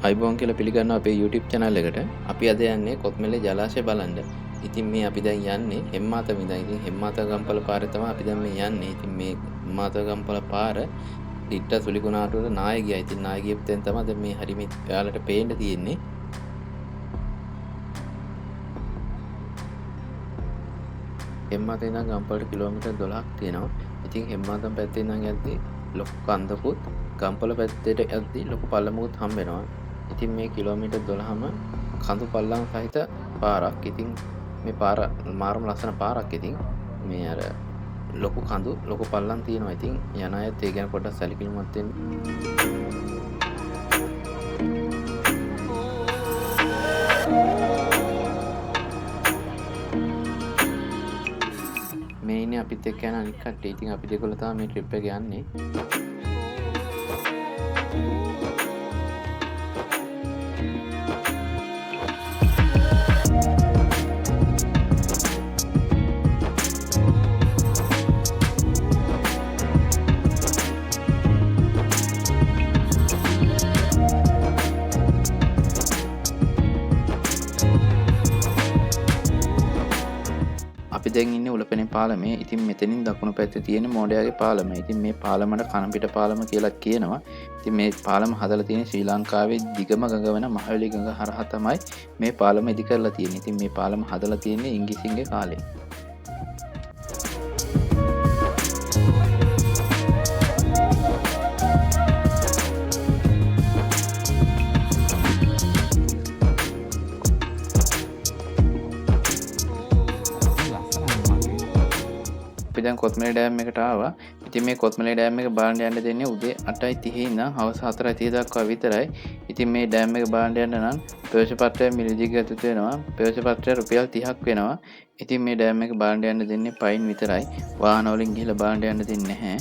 අයිබෝන් කියලා පිළිගන්නවා අපේ YouTube channel එකට. අපි අද යන්නේ කොත්මලේ ජලාශය බලන්න. ඉතින් මේ අපි දැන් යන්නේ හෙම්මාතම ඉඳන්. ඉතින් හෙම්මාත ගම්පල පාරේ තමයි අපි දැන් මේ යන්නේ. ඉතින් මේ හෙම්මාත ගම්පල පාර ඩිට්ට සුලිකුණාටුවට නාය ගියා. ඉතින් නාය ගියපු තැන තමයි දැන් මේ හරි මේ ඔයාලට පේන්න තියෙන්නේ. හෙම්මාත ඉඳන් ගම්පලට කිලෝමීටර් 12ක් තියෙනවා. ඉතින් හෙම්මාතම පැත්තේ ඉඳන් යද්දී ලොකු කන්දකුත් ගම්පල පැත්තට යද්දී ලොකු පල්ලමකුත් හම්බ වෙනවා. ඉතින් මේ කිලෝමීටර් 12ම කඳු පල්ලම් සහිත පාරක්. ඉතින් මේ පාර මාරම ලස්සන පාරක්. ඉතින් මේ අර ලොකු කඳු ලොකු පල්ලම් තියෙනවා. ඉතින් යන අයත් ඒ ගැන පොඩ්ඩක් සැලකිලිමත් වෙන්න. මේ ඉන්නේ අපිත් එක්ක යන අනිත් කට්ටිය. ඉතින් අපි දෙකොල්ල තමයි මේ ට්‍රිප් එක යන්නේ. අපි දැන් ඉන්නේ උලපනේ පාලමේ. ඉතින් මෙතනින් දකුණු පැත්තේ තියෙන මෝඩයාගේ පාලම. ඉතින් මේ පාලමට කනපිට පාලම කියලා කියනවා. ඉතින් මේ පාලම හදලා තියෙන්නේ ශ්‍රී ලංකාවේ දිගම ගඟ වෙන මහවැලි ගඟ හරහා තමයි මේ පාලම ඉදි කරලා තියෙන්නේ. ඉතින් මේ පාලම හදලා තියෙන්නේ ඉංග්‍රීසින්ගේ කාලේ. අපි දැන් කොත්මලේ ඩෑම් එකට ආවා. ඉතින් මේ කොත්මලේ ඩෑම් එක බලන්න යන්න දෙන්නේ උදේ 8:30 ඉඳන් හවස 4:30 දක්වා විතරයි. ඉතින් මේ ඩෑම් එක බලන්න යන්න නම් ප්‍රවේශ පත්‍රය මිලදී ගත යුතු වෙනවා. ප්‍රවේශ පත්‍රය රුපියල් 30ක් වෙනවා. ඉතින් මේ ඩෑම් එක බලන්න යන්න දෙන්නේ පයින් විතරයි. වාහන වලින් ගිහලා බලන්න යන්න දෙන්නේ නැහැ.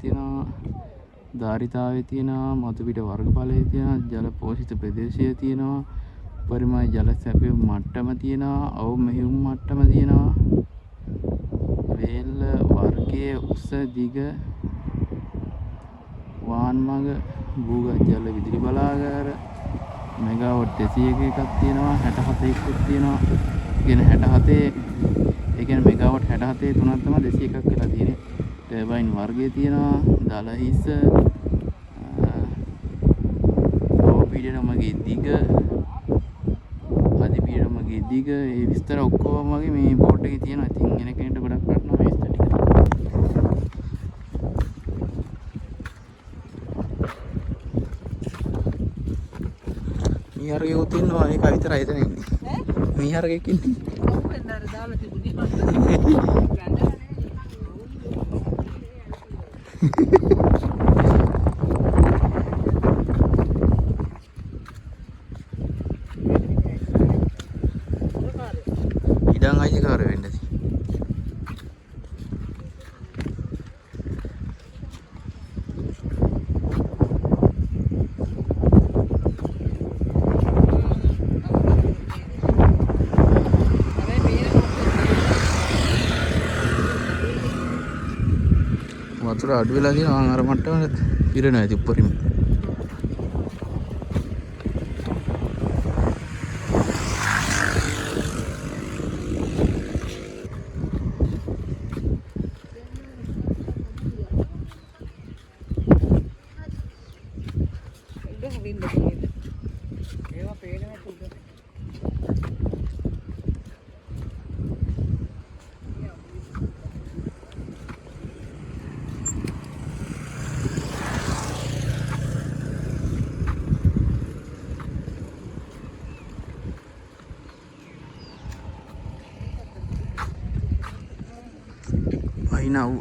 තියෙනවා ධාරිතාවේ තියෙනවා මතුපිට වර්ගඵලයේ තියෙනවා ජල පෝෂිත ප්‍රදේශය තියෙනවා පරිමය ජල සැපයුම් මට්ටම තියෙනවා අවු මෙහෙයුම් මට්ටම තියෙනවා වේල්ල වර්ගයේ උස දිග වාන් මඟ භූගත ජල විදුලි බලාගාර මෙගාවොට් 201 එකක් තියෙනවා 67 එකක් තියෙනවා කියන්නේ 67 ඒ කියන්නේ මෙගාවොට් 67 තුනක් තමයි 201 එකක් කියලා තියෙන්නේ ටර්බයින් වර්ගය තියෙනවා දල හිස පීඩනමගේ දිග අධිපීඩනමගේ දිග ඒ විස්තර ඔක්කොම වගේ මේ බෝඩ් එකේ තියෙනවා. ඉතින් එන කෙනෙක්ට ගොඩක් වටිනවා මේ විස්තර ටික. මීහරකෙකුත් ඉන්නවා ඒක විතරයි එතන ඉන්නේ. මීහරකෙක් ඉන්නේ. ඔව් එන්නර දාලා තිබුණේ. ඉඩම් අයිතිකාරයෝ වෙන්න ඇති. වතුර අඩු වෙලා තියෙනවා අර මට්ටමට පිරෙනවා ඇති උඩරින්. වහිනව්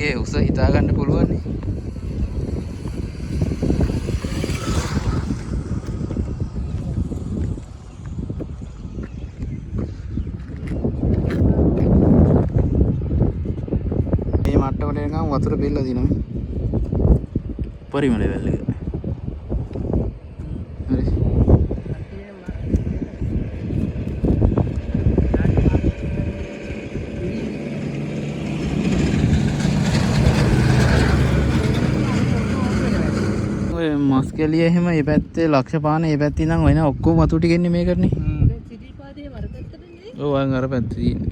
මේකේ උස හිතා ගන්න පුළුවන් නේ. මේ මට්ටමට එනකම් වතුර පිරලා දිනවා. උපරිම ලෙවල් එක. හරි. මස් කැලිය එහෙම මේ පැත්තේ ලක්ෂ පාන මේ පැත්තේ ඉඳන් වෙන ඔක්කොම වතු ටික එන්නේ මේකටනේ. සිටිල් පාදේ වර පැත්තටනේ. ඔව් අර පැත්තේ තියෙන්නේ.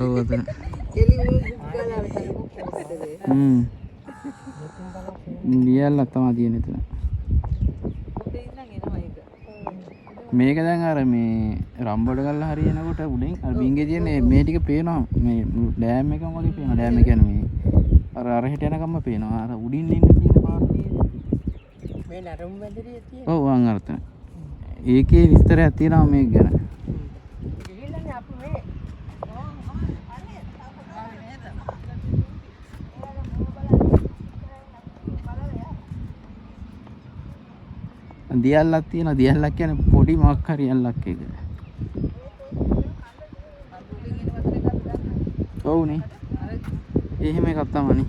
ඔව් අතන. ලියල්ලා තමයි තියෙන්නේ එතන. මේක දැන් අර මේ රම්බොඩ ගල්ලා හරියනකොට උඩින් අර බින්ගේ තියෙන මේ ටික පේනවා මේ ඩෑම් එකම වගේ පේනවා ඩෑම් එක කියන්නේ මේ අර හෙට යනකම්ම පේනවා අර උඩින් ඉන්න තියෙන පාර්ටියේ මේ නරම් බැඳරිය තියෙන ඔව් වං අරතන ඒකේ විස්තරයක් තියෙනවා මේක ගැන ගිහිල්ලානේ අපි මේ දියල්ලක් තියෙනවා දියල්ලක් කියන්නේ පොඩි මොකක් හරි යල්ලක් එක. ඔව්නේ. එහෙම එකක් තමයිනේ.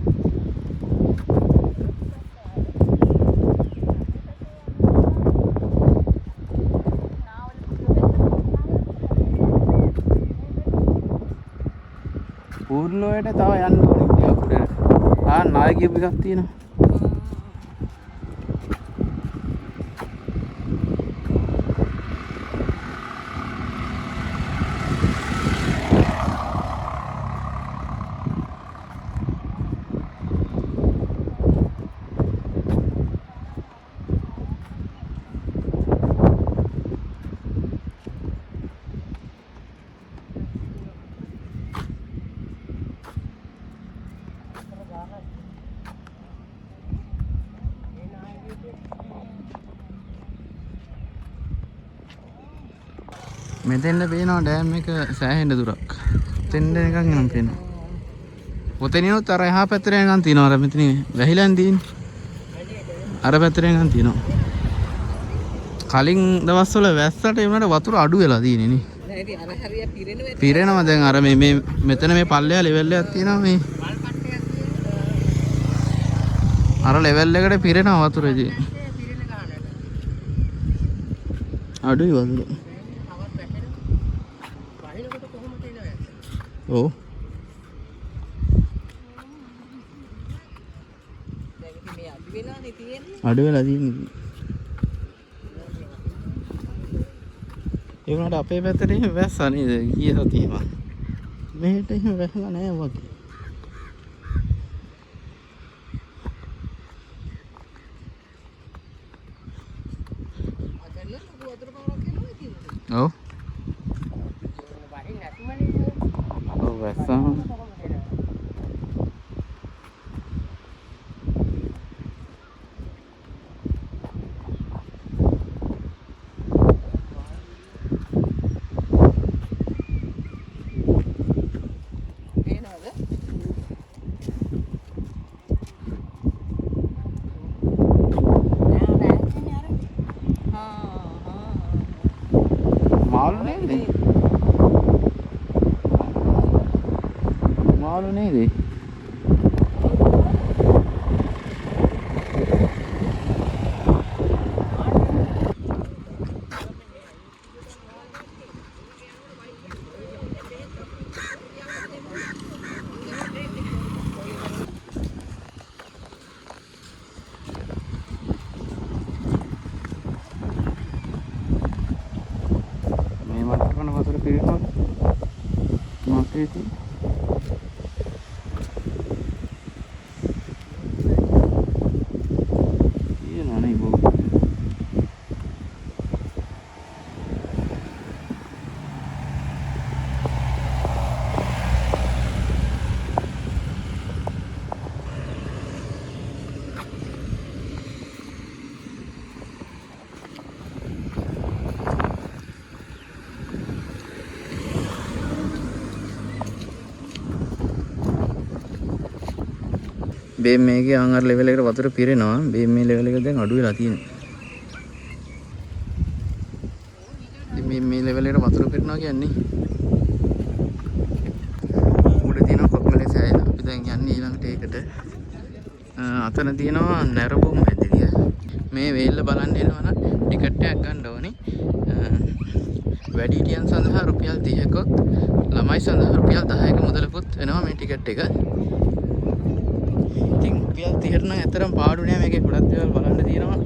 පූර්ලෝයට තව යන්න ඕනේ ටිකක් උඩට. නාය කියපු එකක් තියෙනවා. මෙතෙන්ද පේනවා ඩෑම් එක සෑහෙන දුරක්. තෙන්ද නිකන් යනම් පේනවා. ඔතනිනුත් අර එහා පැත්තට යනකම් තියෙනවා. අර මෙතන වැහිලා තියෙන්නේ. අර පැත්තට යනකම් තියෙනවා. කලින් දවස්වල වැස්සට ඒ වුණාට වතුර අඩු වෙලා තියෙන්නේ නේ. නෑ අර හරිය පිරෙනවා. පිරෙනවා දැන් අර මේ මෙතන මේ පල්ලෙහා ලෙවල් එකක් තියෙනවා මේ. අර ලෙවල් එකට පිරෙනවා වතුර ඉතින්. අඩුයි වතුර. ඔව් අඩු වෙලා තියෙන්නේ. ඒ වුණාට අපේ පැත්තට එහෙම වැස්සා නේද ගිය සතියේම. මෙහෙට එහෙම වැහලා නැහැ වගේ. ඔව් වැස්සා මාළු නේද? මාළු නේද? මේ වටකන වතුර පිරෙනවා. මාකේටි බේම් මේකේ අංගර ලෙවල් එකට වතුර පිරෙනවා. බේම් මේ ලෙවල් එක දැන් අඩු වෙලා තියෙනවා. ඉතින් මේ ලෙවල් එකට වතුර පිරෙනවා කියන්නේ උඩ තියෙන කොත්මලේ සෑය. අපි දැන් යන්නේ ඊළඟට ඒකට. අතන තියෙනවා නැරඹුම් මැදිරිය. මේ වේල්ල බලන්න එනවා නම් ටිකට් එකක් ගන්න ඕනේ. වැඩිහිටියන් සඳහා රුපියල් 30කොත් ළමයි සඳහා රුපියල් 10ක මුදලකුත් වෙනවා මේ ටිකට් එක. ඉතින් රුපියල් 30ට නම් ඇතරම් පාඩු නෑ. මේකේ ගොඩක් දේවල් බලන්න තියෙනවා.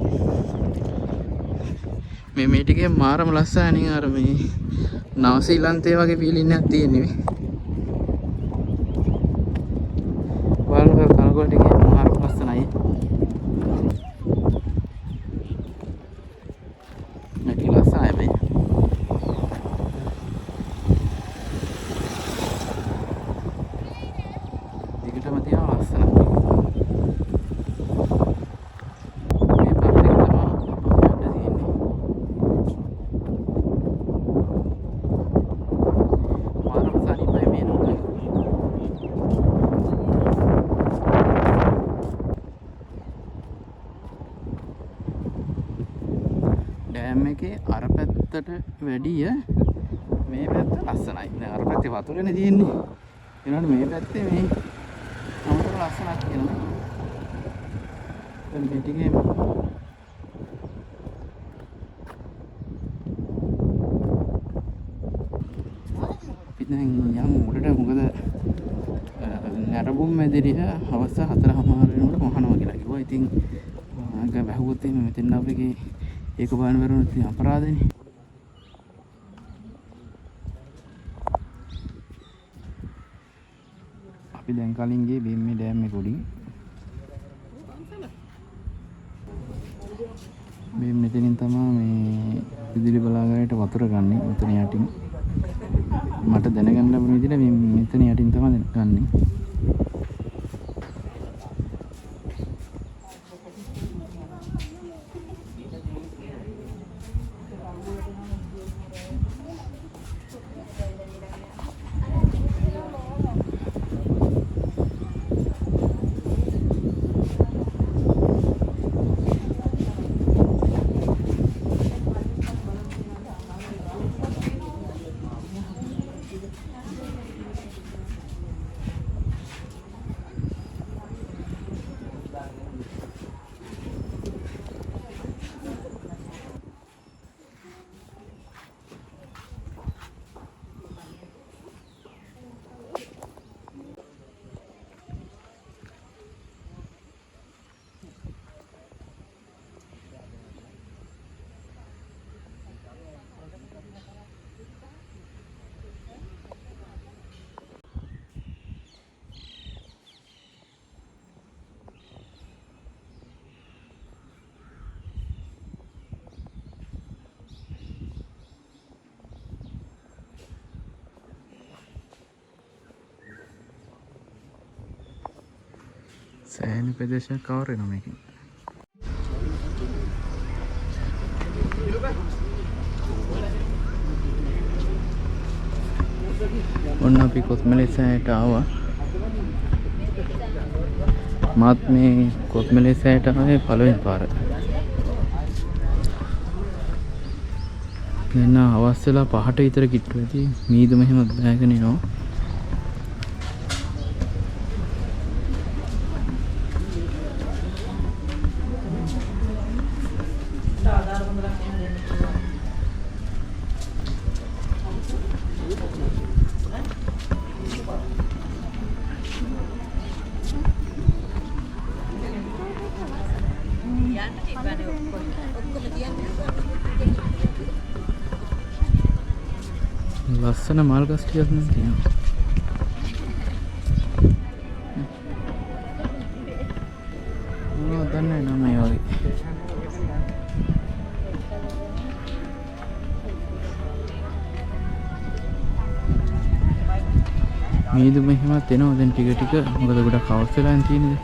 මේ ටිකේ මාරම ලස්සනයි. අර මේ නවසීලන්තේ වගේ ෆීලින් එකක් තියෙන්නේ. බලන්න කනගොල් ටිකේ මාරම ලස්සනයි. මේක ලස්සනයි මේ. දිගටම තියෙනවා ලස්සනයි. ඩෑම් එකේ අර පැත්තට වැඩිය මේ පැත්ත ලස්සනයි. දැන් අර පැත්තේ වතුරනේ තියෙන්නේ. ඒනොට මේ පැත්තේ මේ අමුතු ලස්සනක් තියෙනවා. දැන් මේ ටිකේ ඉතින් යම් උඩට මොකද නැරඹුම් මැදිරිය හවස 4:00 වෙනකොට මහනවා කියලා කිව්වා. ඉතින් මම බැහුවොත් එහෙම මෙතන අපේ ඒක බලන්න බැරුණොත් ඉතින් අපරාධනේ. අපි දැන් කලින් ගියේ බීම්මේ ඩෑම් එක උඩින්. බීම් මෙතනින් තමයි මේ විදුලි බලාගාරයට වතුර ගන්නේ. මෙතන යටින් මට දැනගන්න ලැබුණ විදිහට මේ මෙතන යටින් තමයි ගන්නේ. සෑහෙන ප්‍රදේශයක් කවර් වෙනවා මේකෙන්. ඔන්න අපි කොත්මලේ සෑයට ආවා. මාත් මේ කොත්මලේ සෑයට ආවේ පළවෙනි පාර. දැන් අවස් වෙලා 5ට විතර කිට්ටු ඇති. මීදුම එහෙම බෑගෙන එනවා. ලස්සන මල් ගස් ටිකක් නම් තියෙනවා. දන්නේ නැහැ මේ වගේ. මීදුම එහෙමත් එනවා දැන් ටික ටික. මොකද ගොඩක් අවස් වෙලා තියෙන්නේ.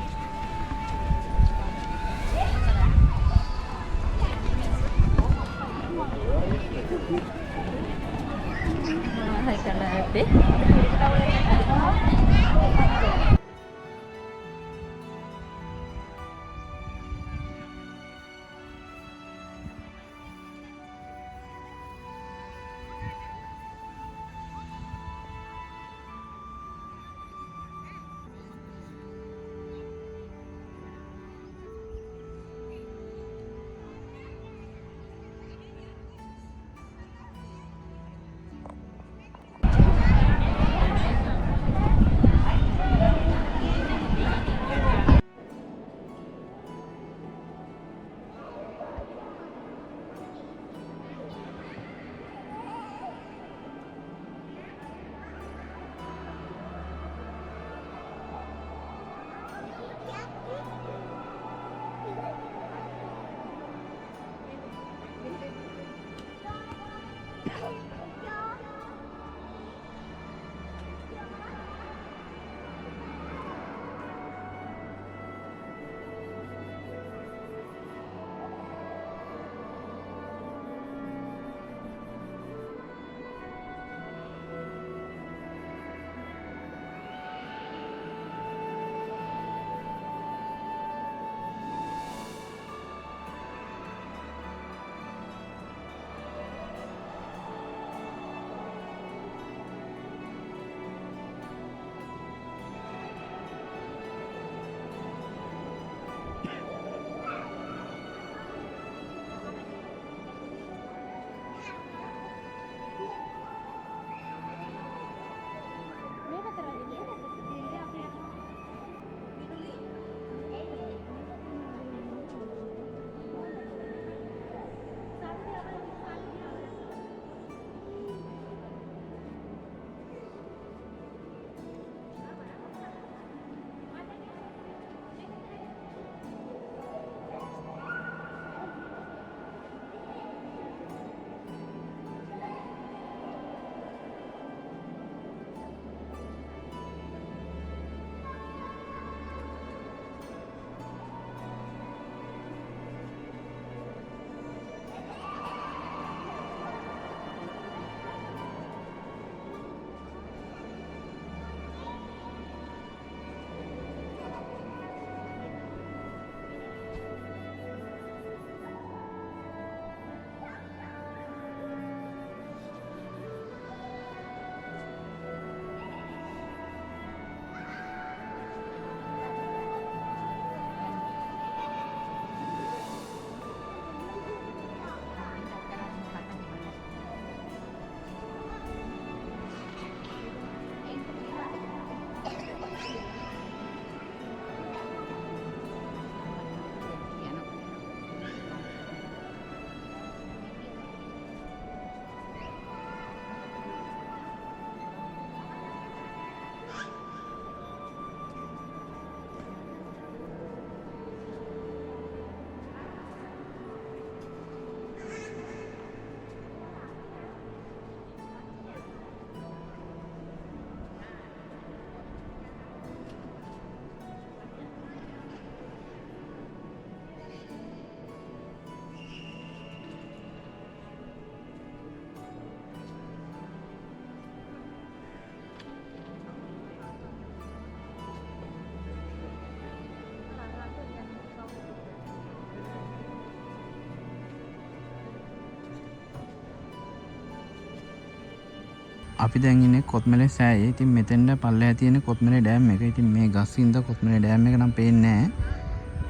අපි දැන් ඉන්නේ කොත්මලේ සෑයේ. ඉතින් මෙතෙන්ට පල්ලෙහා තියෙන කොත්මලේ ඩෑම් එක. ඉතින් මේ ගස්සින්ද කොත්මලේ ඩෑම් එක නම් පේන්නේ නැහැ.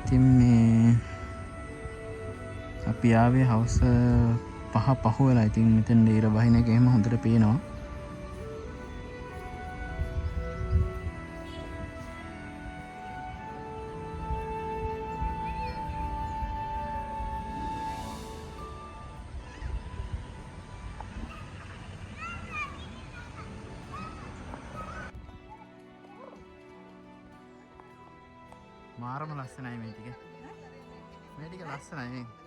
ඉතින් මේ අපි ආවේ හවස 5 පහ වෙලා. ඉතින් මෙතෙන් ඊර බහින එක එහෙම හොඳට පේනවා. මාරම ලස්සනයි මේ ටික. මේ ටික ලස්සනයි මේ.